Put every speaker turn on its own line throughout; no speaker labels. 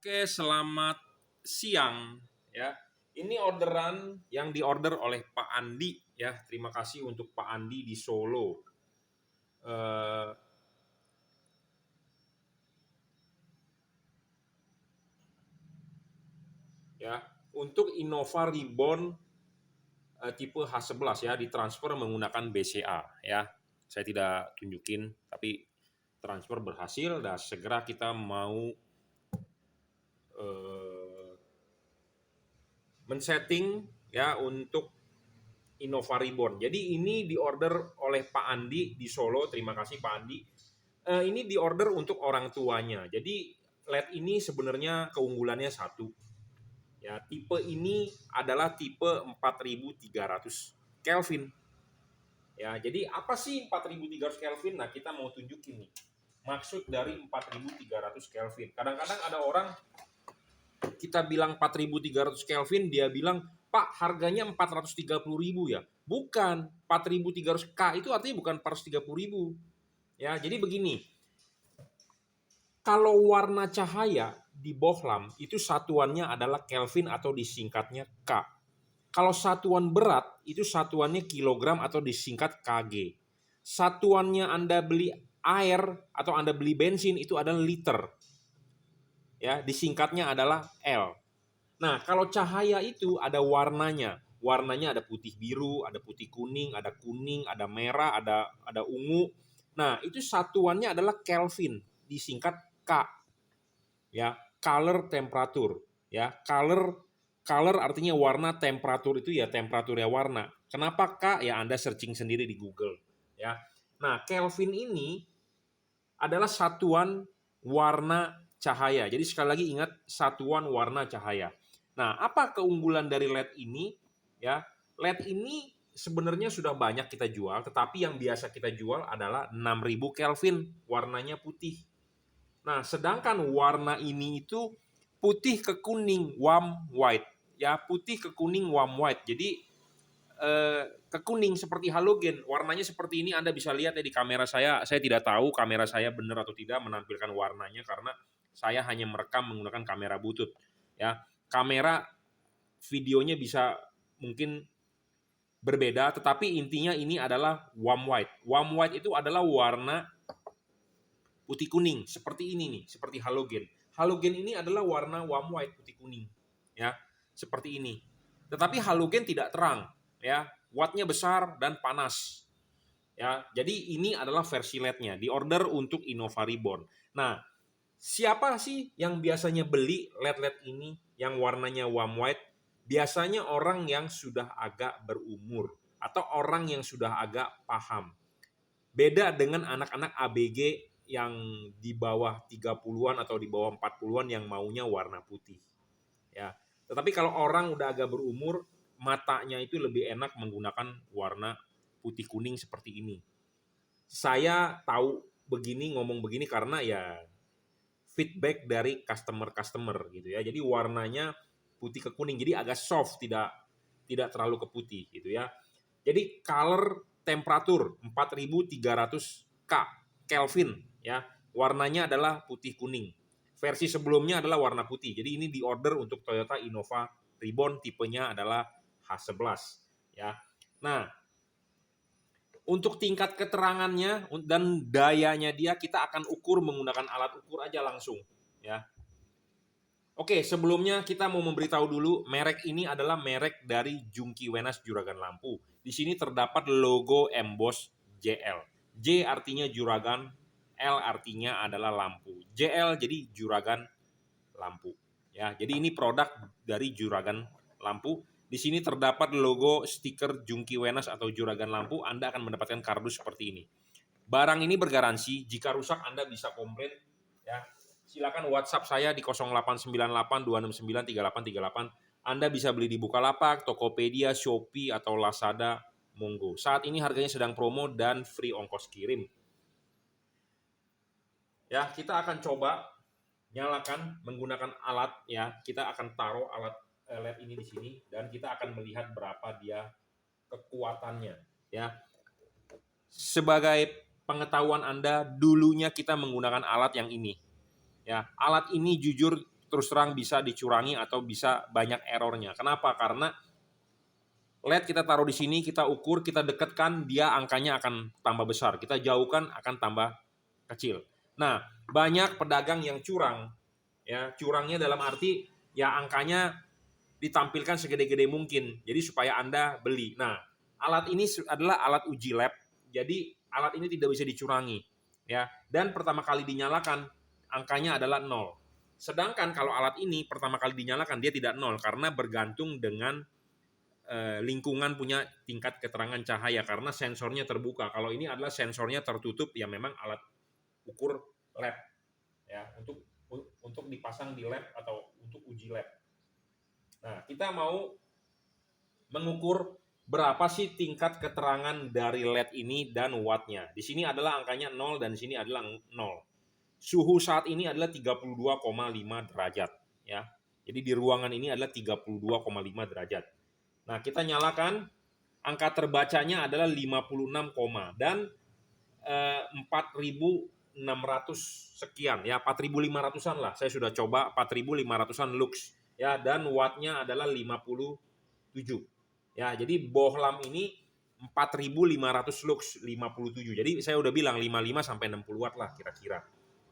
Oke, selamat siang ya. Ini orderan yang diorder oleh Pak Andi ya. Terima kasih untuk Pak Andi di Solo. Eh, ya, untuk Innova Reborn tipe H11 ya, ditransfer menggunakan BCA ya. Saya tidak tunjukin, tapi transfer berhasil dan segera kita mau eh, men-setting ya untuk Innova Reborn. Jadi ini diorder oleh Pak Andi di Solo. Terima kasih Pak Andi. Ini diorder untuk orang tuanya. Jadi LED ini sebenarnya keunggulannya satu. Ya, tipe ini adalah tipe 4300 Kelvin. Ya, jadi apa sih 4300 Kelvin? Nah, kita mau tunjukin nih. Maksud dari 4300 Kelvin. Kadang-kadang ada orang kita bilang 4300 Kelvin, dia bilang, "Pak, harganya 430.000 ya?" Bukan, 4300 K itu artinya bukan 430.000. Ya, jadi begini. Kalau warna cahaya di bohlam itu satuannya adalah Kelvin atau disingkatnya K. Kalau satuan berat itu satuannya kilogram atau disingkat kg. Satuannya Anda beli air atau Anda beli bensin itu adalah liter. Ya, disingkatnya adalah L. Nah, kalau cahaya itu ada warnanya. Warnanya ada putih biru, ada putih kuning, ada merah, ada ungu. Nah, itu satuannya adalah Kelvin, disingkat K. Ya, color temperatur, ya. Color artinya warna, temperatur itu ya temperaturnya warna. Kenapa K? Ya Anda searching sendiri di Google, ya. Nah, Kelvin ini adalah satuan warna cahaya. Jadi sekali lagi ingat satuan warna cahaya. Nah, apa keunggulan dari LED ini? Ya, LED ini sebenarnya sudah banyak kita jual, tetapi yang biasa kita jual adalah 6000 Kelvin, warnanya putih. Nah, sedangkan warna ini itu putih ke kuning, warm white. Ya, putih ke kuning, warm white. Jadi ke kuning seperti halogen. Warnanya seperti ini, Anda bisa lihat ya di kamera saya. Saya tidak tahu kamera saya benar atau tidak menampilkan warnanya karena saya hanya merekam menggunakan kamera butut. Ya, kamera videonya bisa mungkin berbeda, tetapi intinya ini adalah warm white. Warm white itu adalah warna putih kuning, seperti ini nih, seperti halogen. Halogen ini adalah warna warm white, putih kuning, ya, seperti ini. Tetapi halogen tidak terang, ya, wattnya besar dan panas, ya. Jadi ini adalah versi LED-nya, diorder untuk Innova Reborn. Nah, siapa sih yang biasanya beli LED-LED ini yang warnanya warm white? Biasanya orang yang sudah agak berumur atau orang yang sudah agak paham. Beda dengan anak-anak ABG yang di bawah 30-an atau di bawah 40-an yang maunya warna putih. Ya. Tetapi kalau orang udah agak berumur, matanya itu lebih enak menggunakan warna putih kuning seperti ini. Saya tahu begini, ngomong begini karena ya feedback dari customer gitu ya. Jadi warnanya putih ke kuning, jadi agak soft, tidak terlalu ke putih gitu ya. Jadi color temperatur 4300 K Kelvin ya. Warnanya adalah putih kuning. Versi sebelumnya adalah warna putih. Jadi ini diorder untuk Toyota Innova Reborn, tipenya adalah H11 ya. Nah, untuk tingkat keterangannya dan dayanya dia kita akan ukur menggunakan alat ukur aja langsung ya. Oke, sebelumnya kita mau memberitahu dulu merek ini adalah merek dari Jungki Wenas Juragan Lampu. Di sini terdapat logo emboss JL. J artinya juragan, L artinya adalah lampu. JL jadi juragan lampu. Ya, jadi ini produk dari Juragan Lampu. Di sini terdapat logo stiker Jungki Wenas atau Juragan Lampu. Anda akan mendapatkan kardus seperti ini. Barang ini bergaransi. Jika rusak Anda bisa komplain. Ya, silakan WhatsApp saya di 0898 269 3838. Anda bisa beli di Bukalapak, Tokopedia, Shopee, atau Lazada. Monggo. Saat ini harganya sedang promo dan free ongkos kirim. Ya, kita akan coba nyalakan menggunakan alat ya. Kita akan taruh alat LED ini di sini dan kita akan melihat berapa dia kekuatannya ya. Sebagai pengetahuan Anda, dulunya kita menggunakan alat yang ini. Ya, alat ini jujur terus terang bisa dicurangi atau bisa banyak errornya. Kenapa? Karena LED kita taruh di sini, kita ukur, kita dekatkan, dia angkanya akan tambah besar. Kita jauhkan akan tambah kecil. Nah, banyak pedagang yang curang. Ya, curangnya dalam arti ya angkanya ditampilkan segede-gede mungkin. Jadi supaya Anda beli. Nah, alat ini adalah alat uji lab. Jadi alat ini tidak bisa dicurangi. Ya, dan pertama kali dinyalakan angkanya adalah 0. Sedangkan kalau alat ini pertama kali dinyalakan dia tidak 0 karena bergantung dengan lingkungan punya tingkat keterangan cahaya karena sensornya terbuka. Kalau ini adalah sensornya tertutup, ya memang alat ukur lab ya untuk dipasang di lab atau untuk uji lab. Nah, kita mau mengukur berapa sih tingkat keterangan dari LED ini dan wattnya. Di sini adalah angkanya 0 dan di sini adalah 0. Suhu saat ini adalah 32,5 derajat ya. Jadi di ruangan ini adalah 32,5 derajat. Nah, kita nyalakan, angka terbacanya adalah 56, dan 4.600 sekian ya, 4.500-an lah. Saya sudah coba 4.500-an lux ya, dan wattnya adalah 57. Ya, jadi bohlam ini 4.500 lux 57. Jadi saya udah bilang 55 sampai 60 watt lah kira-kira.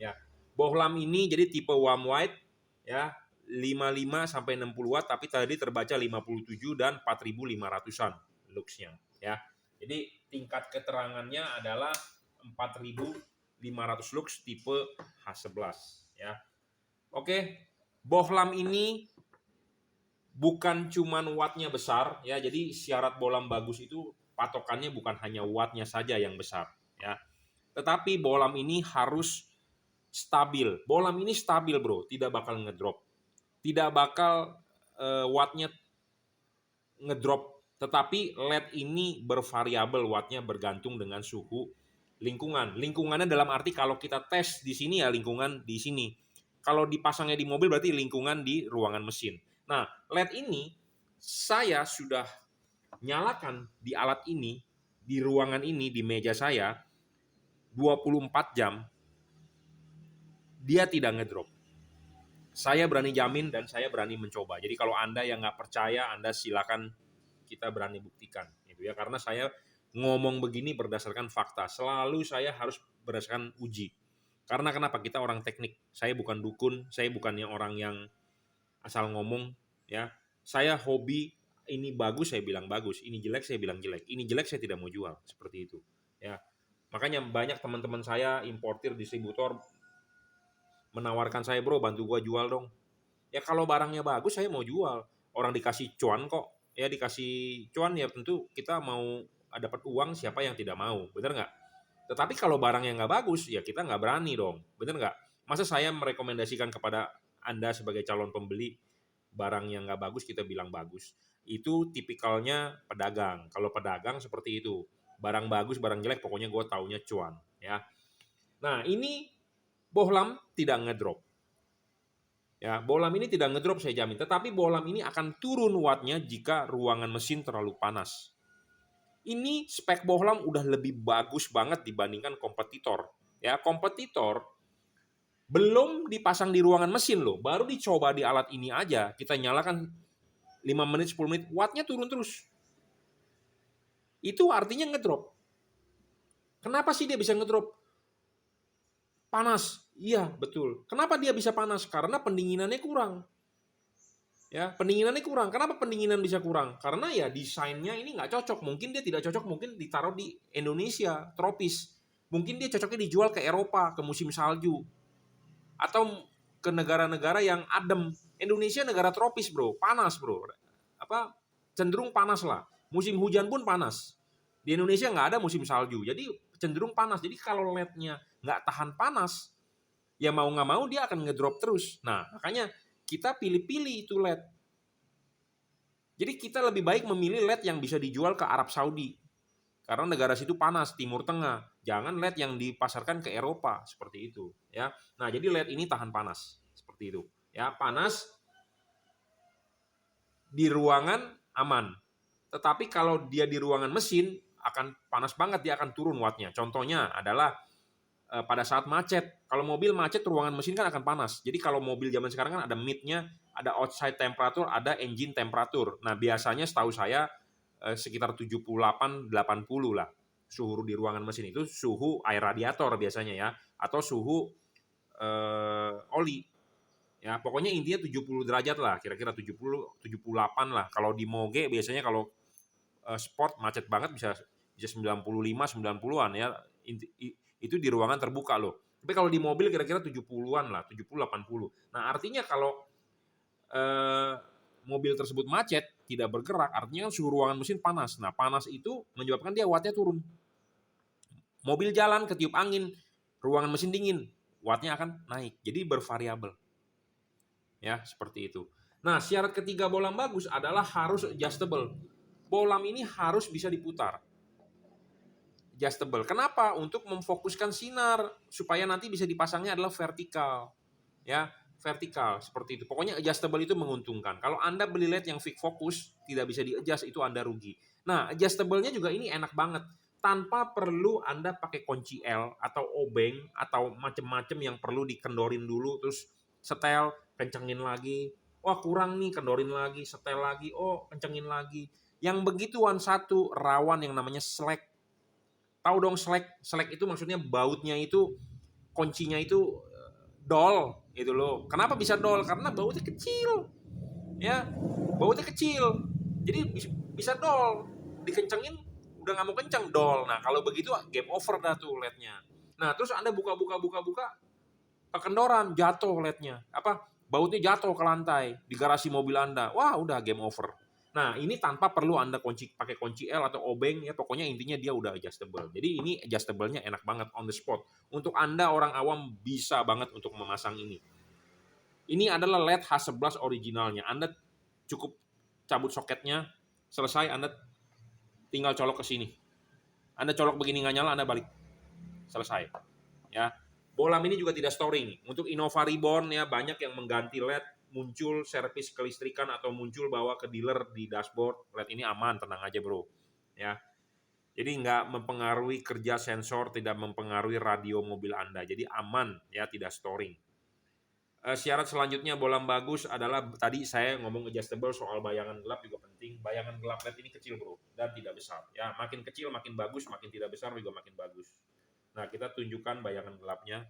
Ya. Bohlam ini jadi tipe warm white ya, 55 sampai 60 watt tapi tadi terbaca 57 dan 4.500-an luxnya ya. Jadi tingkat keterangannya adalah 4.500 lux tipe H11 ya. Oke, bohlam ini bukan cuman wattnya besar ya. Jadi syarat bohlam bagus itu patokannya bukan hanya wattnya saja yang besar ya. Tetapi bohlam ini harus stabil. Bohlam ini stabil, bro, tidak bakal ngedrop. Tidak bakal wattnya ngedrop, tetapi LED ini bervariabel wattnya bergantung dengan suhu lingkungan. Lingkungannya dalam arti kalau kita tes di sini ya lingkungan di sini. Kalau dipasangnya di mobil berarti lingkungan di ruangan mesin. Nah, LED ini saya sudah nyalakan di alat ini, di ruangan ini, di meja saya 24 jam, dia tidak ngedrop. Saya berani jamin dan saya berani mencoba. Jadi kalau Anda yang nggak percaya, Anda silakan, kita berani buktikan. Gitu ya. Karena saya ngomong begini berdasarkan fakta. Selalu saya harus berdasarkan uji. Karena kenapa? Kita orang teknik. Saya bukan dukun. Saya bukannya orang yang asal ngomong. Ya, saya hobi. Ini bagus, saya bilang bagus. Ini jelek, saya bilang jelek. Ini jelek, saya tidak mau jual. Seperti itu. Ya, makanya banyak teman-teman saya, importir, distributor, menawarkan saya, bro, bantu gua jual dong. Ya kalau barangnya bagus saya mau jual. Orang dikasih cuan kok. Ya dikasih cuan ya tentu kita mau dapat uang, siapa yang tidak mau. Bener nggak? Tetapi kalau barangnya nggak bagus ya kita nggak berani dong. Bener nggak? Masa saya merekomendasikan kepada Anda sebagai calon pembeli barang yang nggak bagus kita bilang bagus. Itu tipikalnya pedagang. Kalau pedagang seperti itu. Barang bagus, barang jelek pokoknya gue taunya cuan. Ya. Nah ini bohlam tidak ngedrop. Ya, bohlam ini tidak ngedrop saya jamin, tetapi bohlam ini akan turun wattnya jika ruangan mesin terlalu panas. Ini spek bohlam udah lebih bagus banget dibandingkan kompetitor. Ya, kompetitor belum dipasang di ruangan mesin loh, baru dicoba di alat ini aja, kita nyalakan 5 menit, 10 menit, wattnya turun terus. Itu artinya ngedrop. Kenapa sih dia bisa ngedrop? Panas. Iya, betul. Kenapa dia bisa panas? Karena pendinginannya kurang. Ya, pendinginannya kurang. Kenapa pendinginan bisa kurang? Karena ya desainnya ini nggak cocok. Mungkin dia tidak cocok, mungkin ditaruh di Indonesia, tropis. Mungkin dia cocoknya dijual ke Eropa, ke musim salju. Atau ke negara-negara yang adem. Indonesia negara tropis, bro. Panas, bro. Cenderung panas lah. Musim hujan pun panas. Di Indonesia nggak ada musim salju. Jadi cenderung panas. Jadi kalau LED-nya nggak tahan panas, ya mau nggak mau dia akan ngedrop terus. Nah, makanya kita pilih-pilih itu LED. Jadi kita lebih baik memilih LED yang bisa dijual ke Arab Saudi. Karena negara situ panas, Timur Tengah. Jangan LED yang dipasarkan ke Eropa, seperti itu. Ya. Nah, jadi LED ini tahan panas. Seperti itu. Ya, panas di ruangan aman. Tetapi kalau dia di ruangan mesin, akan panas banget, dia akan turun wattnya. Contohnya adalah pada saat macet. Kalau mobil macet, ruangan mesin kan akan panas. Jadi kalau mobil zaman sekarang kan ada mid-nya, ada outside temperature, ada engine temperature. Nah, biasanya setahu saya sekitar 78-80 lah. Suhu di ruangan mesin itu suhu air radiator biasanya ya, atau suhu oli. Ya, pokoknya intinya 70 derajat lah, kira-kira 70-78 lah. Kalau di moge biasanya kalau sport macet banget bisa 95-90-an ya. Itu di ruangan terbuka loh. Tapi kalau di mobil kira-kira 70-an lah, 70-80. Nah, artinya kalau mobil tersebut macet, tidak bergerak, artinya kan suhu ruangan mesin panas. Nah, panas itu menyebabkan dia wattnya turun. Mobil jalan, ketiup angin, ruangan mesin dingin, wattnya akan naik. Jadi bervariabel. Ya, seperti itu. Nah, syarat ketiga bolam bagus adalah harus adjustable. Bolam ini harus bisa diputar. Adjustable. Kenapa? Untuk memfokuskan sinar supaya nanti bisa dipasangnya adalah vertikal. Ya, vertikal seperti itu. Pokoknya adjustable itu menguntungkan. Kalau Anda beli LED yang fix fokus, tidak bisa di-adjust, itu Anda rugi. Nah, adjustable-nya juga ini enak banget. Tanpa perlu Anda pakai kunci L atau obeng atau macam-macam yang perlu dikendorin dulu, terus setel, kencengin lagi. Wah, kurang nih, kendorin lagi, setel lagi, oh, kencengin lagi. Yang begituan satu, rawan yang namanya slack. Tahu dong slack? Slack itu maksudnya bautnya itu, kuncinya itu dol gitu loh. Kenapa bisa dol? Karena bautnya kecil. Ya, bautnya kecil. Jadi bisa dol. Dikencengin udah nggak mau kenceng, dol. Nah, kalau begitu game over dah tuh LED-nya. Nah, terus Anda buka kekendoran, jatuh LED-nya. Apa? Bautnya jatuh ke lantai di garasi mobil Anda. Wah, udah game over. Nah, ini tanpa perlu Anda pakai kunci L atau obeng ya, pokoknya intinya dia udah adjustable. Jadi ini adjustable-nya enak banget on the spot. Untuk Anda orang awam bisa banget untuk memasang ini. Ini adalah LED H11 originalnya. Anda cukup cabut soketnya, selesai Anda tinggal colok ke sini. Anda colok begini nggak nyala, Anda balik. Selesai. Ya. Bolam ini juga tidak storing. Untuk Innova Reborn ya banyak yang mengganti LED, muncul servis kelistrikan atau muncul bawa ke dealer di dashboard. LED ini aman, tenang aja bro. Ya, jadi nggak mempengaruhi kerja sensor, tidak mempengaruhi radio mobil Anda. Jadi aman ya, tidak storing. Syarat selanjutnya bolam bagus adalah tadi saya ngomong adjustable, soal bayangan gelap juga penting. Bayangan gelap LED ini kecil bro dan tidak besar. Ya, makin kecil makin bagus, makin tidak besar juga makin bagus. Nah, kita tunjukkan bayangan gelapnya.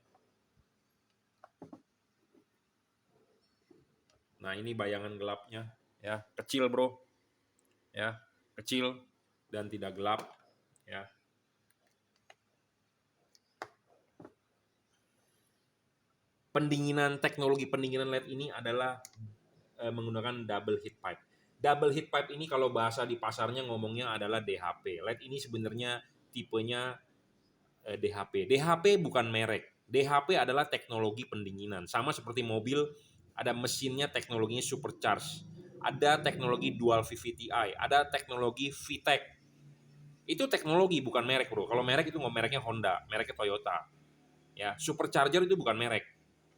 Nah, ini bayangan gelapnya ya, kecil bro. Ya, kecil dan tidak gelap ya. Teknologi pendinginan LED ini adalah menggunakan double heat pipe. Double heat pipe ini kalau bahasa di pasarnya ngomongnya adalah DHP. LED ini sebenarnya tipenya DHP. DHP bukan merek. DHP adalah teknologi pendinginan. Sama seperti mobil, ada mesinnya teknologinya supercharge. Ada teknologi dual VVTi, ada teknologi VTEC. Itu teknologi bukan merek bro. Kalau merek itu mereknya Honda, mereknya Toyota. Ya, supercharger itu bukan merek.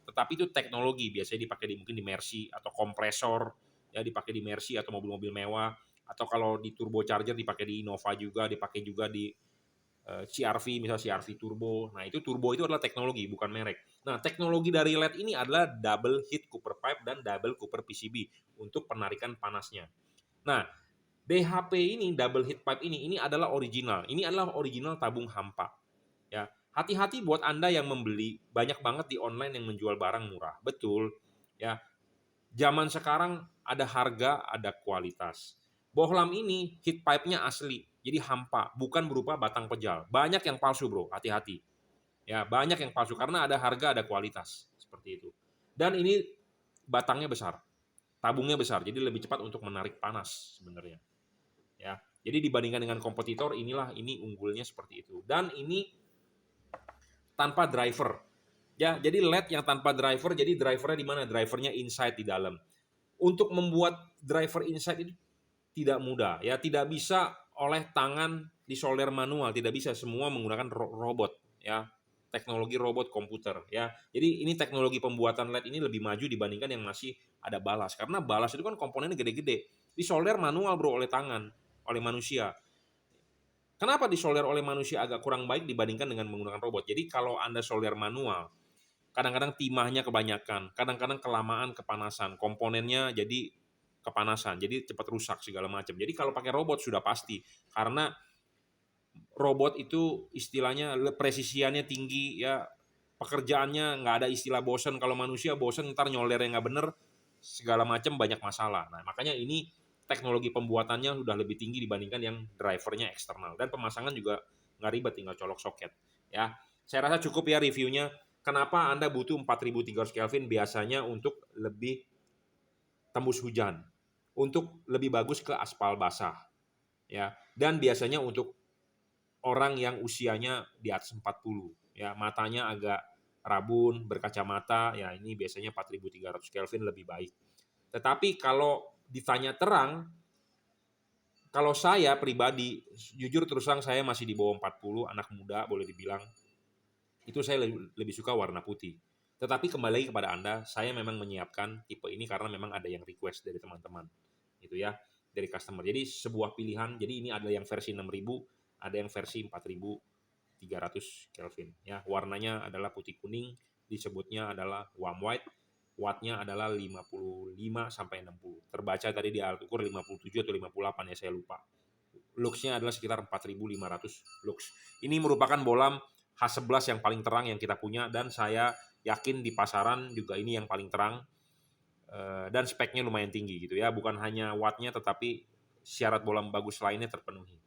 Tetapi itu teknologi, biasanya dipakai mungkin di Mercy atau kompresor ya, dipakai di Mercy atau mobil-mobil mewah, atau kalau di turbocharger dipakai di Innova juga, dipakai juga di CR-V, misalnya CR-V turbo. Nah, itu turbo itu adalah teknologi bukan merek. Nah, teknologi dari LED ini adalah double heat copper pipe dan double copper PCB untuk penarikan panasnya. Nah, DHP ini, double heat pipe ini adalah original. Ini adalah original tabung hampa. Ya, hati-hati buat Anda yang membeli, banyak banget di online yang menjual barang murah. Betul. Ya. Zaman sekarang ada harga, ada kualitas. Bohlam ini heat pipe-nya asli, jadi hampa, bukan berupa batang pejal. Banyak yang palsu, bro. Hati-hati. Ya, banyak yang palsu karena ada harga, ada kualitas, seperti itu. Dan ini batangnya besar. Tabungnya besar, jadi lebih cepat untuk menarik panas sebenarnya. Ya. Jadi dibandingkan dengan kompetitor, ini unggulnya seperti itu. Dan ini tanpa driver. Ya, jadi LED yang tanpa driver, jadi drivernya di mana? Drivernya inside di dalam. Untuk membuat driver inside itu tidak mudah, ya, tidak bisa oleh tangan disolder manual, tidak bisa, semua menggunakan robot, ya. Teknologi robot komputer, ya. Jadi ini teknologi pembuatan LED ini lebih maju dibandingkan yang masih ada balas. Karena balas itu kan komponennya gede-gede. Disolder manual, bro, oleh tangan, oleh manusia. Kenapa disolder oleh manusia agak kurang baik dibandingkan dengan menggunakan robot? Jadi kalau Anda solder manual, kadang-kadang timahnya kebanyakan, kadang-kadang kelamaan kepanasan, komponennya jadi kepanasan, jadi cepat rusak segala macam. Jadi kalau pakai robot sudah pasti, karena robot itu istilahnya presisiannya tinggi ya, pekerjaannya nggak ada istilah bosen. Kalau manusia bosen ntar nyoldernya nggak bener, segala macam banyak masalah. Nah makanya ini teknologi pembuatannya sudah lebih tinggi dibandingkan yang drivernya eksternal, dan pemasangan juga nggak ribet, tinggal colok soket ya. Saya rasa cukup ya reviewnya. Kenapa Anda butuh 4300 Kelvin? Biasanya untuk lebih tembus hujan, untuk lebih bagus ke aspal basah ya, dan biasanya untuk orang yang usianya di atas 40 ya, matanya agak rabun, berkacamata ya, ini biasanya 4300 Kelvin lebih baik. Tetapi kalau ditanya terang, kalau saya pribadi, jujur terus terang saya masih di bawah 40, anak muda boleh dibilang, itu saya lebih suka warna putih. Tetapi kembali lagi kepada Anda, saya memang menyiapkan tipe ini karena memang ada yang request dari teman-teman. Gitu ya, dari customer. Jadi sebuah pilihan, jadi ini ada yang versi 6000, ada yang versi 4300 Kelvin. Ya, warnanya adalah putih kuning, disebutnya adalah warm white, wattnya adalah 55 sampai 60. Terbaca tadi di alat ukur 57 atau 58 ya, saya lupa. Luxnya adalah sekitar 4500 lux. Ini merupakan bolam H11 yang paling terang yang kita punya, dan saya yakin di pasaran juga ini yang paling terang, dan speknya lumayan tinggi gitu ya. Bukan hanya wattnya, tetapi syarat bolam bagus lainnya terpenuhi.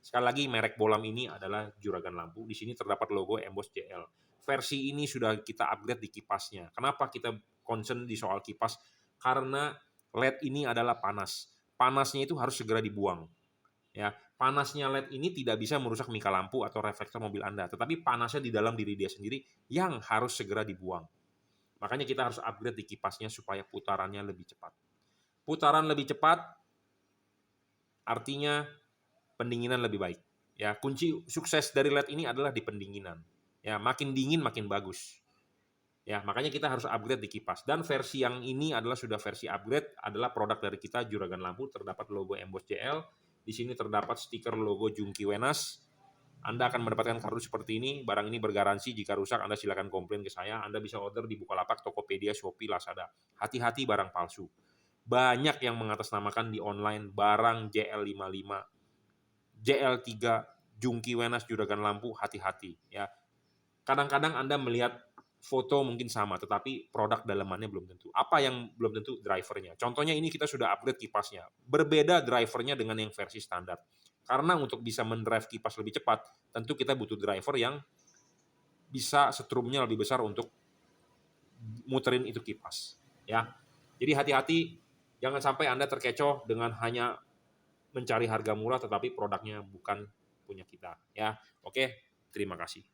Sekali lagi, merek bolam ini adalah Juragan Lampu. Di sini terdapat logo emboss JL. Versi ini sudah kita upgrade di kipasnya. Kenapa kita concern di soal kipas? Karena LED ini adalah panas. Panasnya itu harus segera dibuang. Ya, panasnya LED ini tidak bisa merusak mika lampu atau reflektor mobil Anda, tetapi panasnya di dalam diri dia sendiri yang harus segera dibuang. Makanya kita harus upgrade di kipasnya supaya putarannya lebih cepat. Putaran lebih cepat artinya pendinginan lebih baik. Ya, kunci sukses dari LED ini adalah di pendinginan. Ya, makin dingin makin bagus. Ya, makanya kita harus upgrade di kipas. Dan versi yang ini adalah sudah versi upgrade, adalah produk dari kita Juragan Lampu, terdapat logo emboss JL. Di sini terdapat stiker logo Jungki Wenas. Anda akan mendapatkan kardus seperti ini. Barang ini bergaransi, jika rusak Anda silakan komplain ke saya. Anda bisa order di Bukalapak, Tokopedia, Shopee, Lazada. Hati-hati barang palsu. Banyak yang mengatasnamakan di online barang JL55, JL3, Jungki Wenas, Juragan Lampu, hati-hati ya. Kadang-kadang Anda melihat foto mungkin sama, tetapi produk dalamannya belum tentu. Apa yang belum tentu? Drivernya. Contohnya ini kita sudah upgrade kipasnya. Berbeda drivernya dengan yang versi standar. Karena untuk bisa mendrive kipas lebih cepat, tentu kita butuh driver yang bisa setrumnya lebih besar untuk muterin itu kipas. Ya, jadi hati-hati, jangan sampai Anda terkecoh dengan hanya mencari harga murah, tetapi produknya bukan punya kita. Ya, oke, terima kasih.